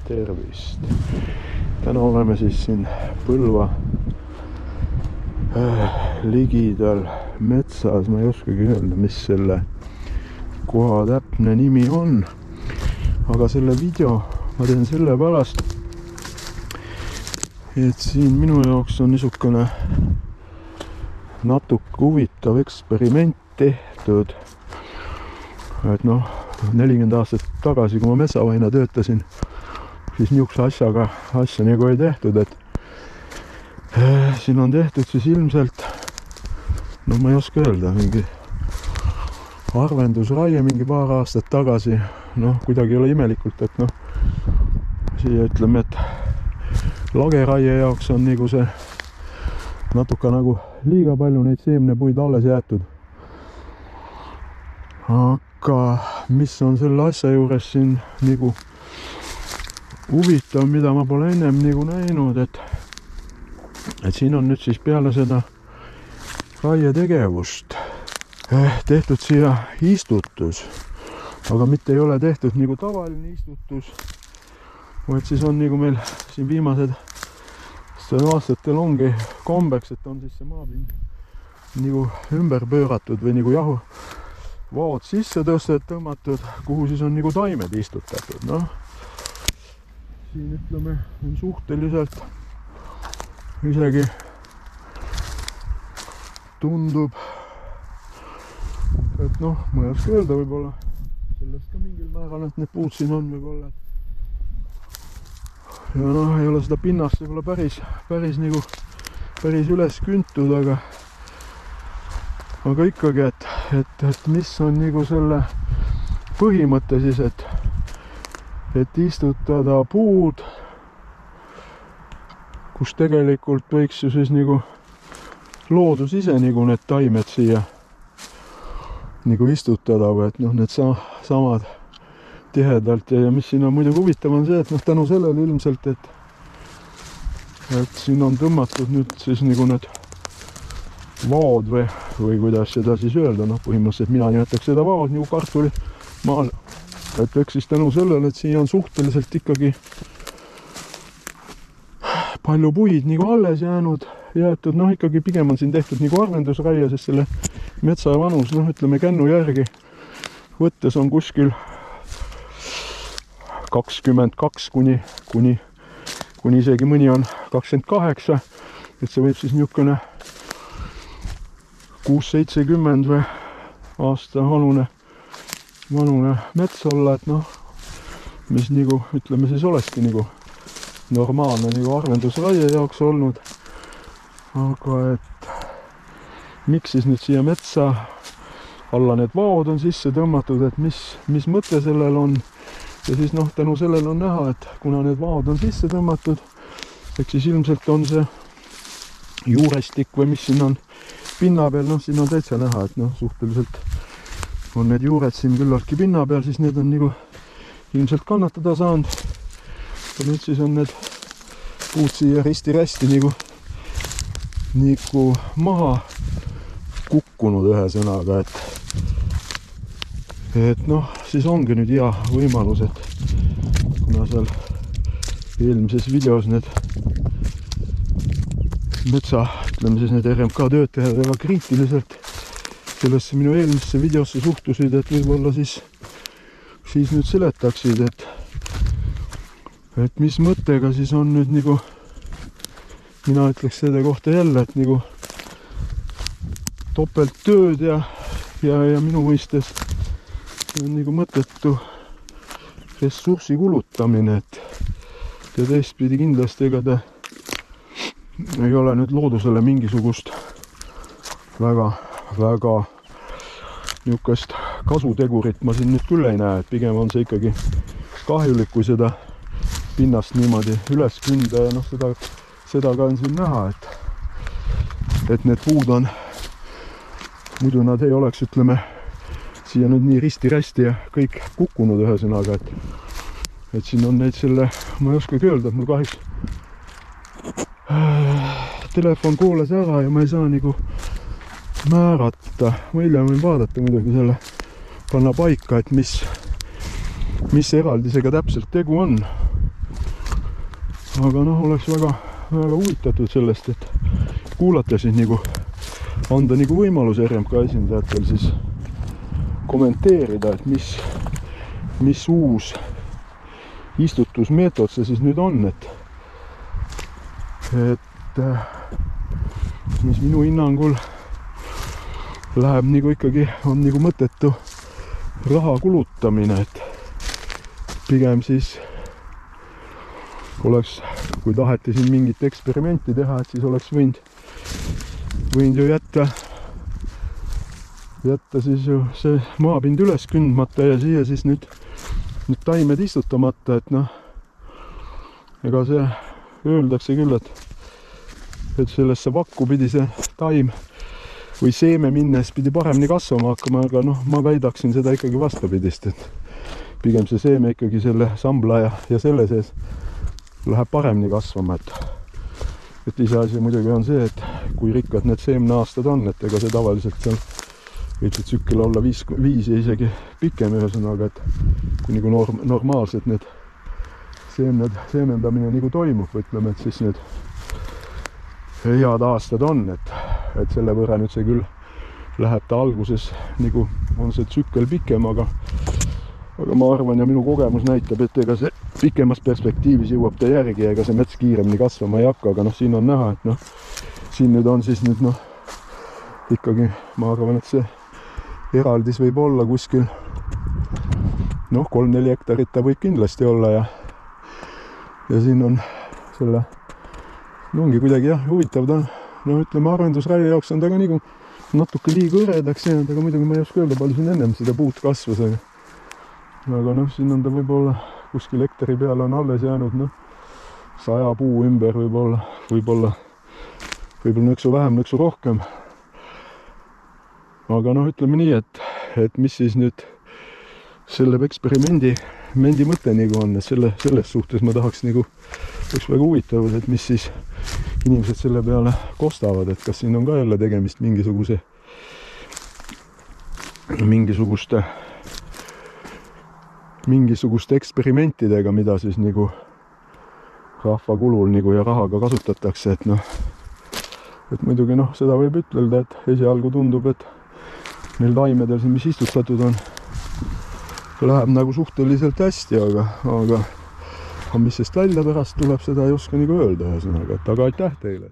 tervist! Täna oleme siis siin Põlva ligidal metsas. Ma ei oskagi öelda, mis selle koha täpne nimi on. Aga selle video ma teen selle pärast, et siin minu jaoks on niisugune natuke huvitav eksperiment tehtud. Et 40 aastat tagasi, kui ma metsavaina töötasin, siis niisuguse asja nagu ei tehtud, et siin on tehtud siis ilmselt, ma ei oska öelda, mingi arvendusraie mingi paar aastat tagasi, kuidagi ei ole imelikult, et siia ütleme, et lageraie jaoks on nagu see natuke nagu liiga palju neid seemnepuid alles jäetud. Aga mis on selle asja juures siin nagu huvitav, mida ma pole ennem nagu näinud, et siin on nüüd siis peale seda raietegevust tehtud siia istutus, aga mitte ei ole tehtud nagu tavaline istutus, vaid siis on nagu meil siin viimased aastatel ongi kombeks, et on siis see maapind nagu ümber pööratud või nagu vaod sisse tõmmatud, kuhu siis on nagu taimed istutatud. Siin ütleme on suhteliselt isegi tundub, et ma ei oska öelda, võib-olla sellest ka mingil määral, et need puud siin on võib-olla. Ja ei ole seda pinnast võib-olla päris üles küntud, aga ikkagi, et mis on nagu selle põhimõte siis, et istutada puud, kus tegelikult võiks ju siis nagu loodus ise nagu need taimed siia nagu istutada, või et need samad tihedalt ja mis siin on muidugi huvitav on see, et tänu sellele ilmselt, et siin on tõmmatud nüüd siis nagu need vaod või kuidas seda siis öelda, põhimõtteliselt mina nimetaks seda vaod nagu kartulimaal, et eks siis tänu sellele, et siia on suhteliselt ikkagi palju puid nagu alles jäetud, ikkagi pigem on siin tehtud nagu arvendusraie, sest selle metsa vanus, ütleme kännu järgi võttes on kuskil 22 kuni isegi mõni on 28, et see võib siis niisugune 6-70 või aasta vanune mets olla, et mis nagu, ütleme siis olekski nagu normaalne nagu arvendusraie jaoks olnud. Aga et miks siis nüüd siia metsa alla need vaod on sisse tõmmatud, et mis mõte sellel on. Ja siis tänu sellele on näha, et kuna need vaod on sisse tõmmatud, eks siis ilmselt on see juurestik või mis siin on pinna peal, siin on täitsa näha, et suhteliselt on need juured siin küllaltki pinna peal, siis need on nagu ilmselt kannatada saanud. Ja nüüd siis on need puud siia risti-rästi nagu maha kukkunud ühe sõnaga, et siis ongi nüüd hea võimalus, et kuna seal eelmises videos need metsa, ütleme siis need RMK töötajad väga kriitiliselt sellesse minu eelmisse videosse suhtusid, et võib-olla siis nüüd seletaksid, et mis mõttega siis on nüüd nagu, mina ütleks selle kohta jälle, et nagu topelttööd ja minu mõistes on nagu mõttetu ressurssi kulutamine, et ja teistpidi kindlasti ega ta ei ole nüüd loodusele mingisugust väga niisugust kasutegurit ma siin nüüd küll ei näe, et pigem on see ikkagi kahjulik, kui seda pinnast niimoodi üles künda ja seda ka on siin näha, et need puud on, muidu nad ei oleks, ütleme, siia nüüd nii risti-rästi ja kõik kukkunud ühesõnaga, et siin on neid ma ei oskagi öelda, et mul kahjuks telefon koolas ära ja ma ei saa nagu määrata, ma hiljem võin vaadata muidugi panna paika, et mis eraldisega täpselt tegu on. aga noh, oleks väga huvitatud sellest, et kuulata siis nagu, anda nagu võimalus RMK esindajatel siis kommenteerida, et mis uus istutusmeetod see siis nüüd on, et mis minu hinnangul läheb nagu ikkagi, on nagu mõttetu raha kulutamine, et pigem siis oleks, kui taheti siin mingit eksperimenti teha, et siis oleks võinud ju jätta siis ju see maapind üles kündmata ja siia siis nüüd taimed istutamata, et noh, ega see öeldakse küll, et sellesse vakku pidi see taim või seeme minnes pidi paremini kasvama hakkama, aga noh, ma väidaksin seda ikkagi vastapidist, et pigem see seeme ikkagi selle sambla ja selle sees läheb paremini kasvama, et iseasi muidugi on see, et kui rikkad need seemneaastad on, et ega see tavaliselt seal võib see tsükkel olla 5 ja isegi pikem, ühesõnaga, et kui nagu normaalselt need seemendamine nagu toimub, ütleme, et siis need head aastad on, et selle võrra nüüd see küll läheb ta alguses nagu on see tsükkel pikem, aga ma arvan ja minu kogemus näitab, et ega see pikemas perspektiivis jõuab ta järgi ja ega see mets kiiremini kasvama ei hakka, aga noh, siin on näha, et noh, siin nüüd on siis nüüd noh, ikkagi ma arvan, et see eraldis võib olla kuskil noh, 3-4 hektarit ta võib kindlasti olla ja siin on selle, no ongi kuidagi jah, huvitav ta, no ütleme, arvendusraie jaoks on ta ka nagu natuke liiga hõredaks jäänud, aga muidugi ma ei oska öelda, palju siin ennem seda puud kasvas, aga noh, siin on ta võib-olla kuskil hektari peale on alles jäänud, noh, 100 puu ümber võib-olla nõksu vähem, nõksu rohkem. Aga noh, ütleme nii, et mis siis nüüd selle eksperimendi mõte nagu on, et selles suhtes ma tahaks nagu, oleks väga huvitav, et mis siis inimesed selle peale kostavad, et kas siin on ka jälle tegemist mingisuguste eksperimentidega, mida siis nagu rahva kulul nagu ja rahaga kasutatakse, et noh, et muidugi noh, seda võib ütelda, et esialgu tundub, et neil taimedel siin, mis istutatud on, läheb nagu suhteliselt hästi, aga mis sest välja pärast tuleb, seda ei oska nagu öelda ühesõnaga, et aga aitäh teile!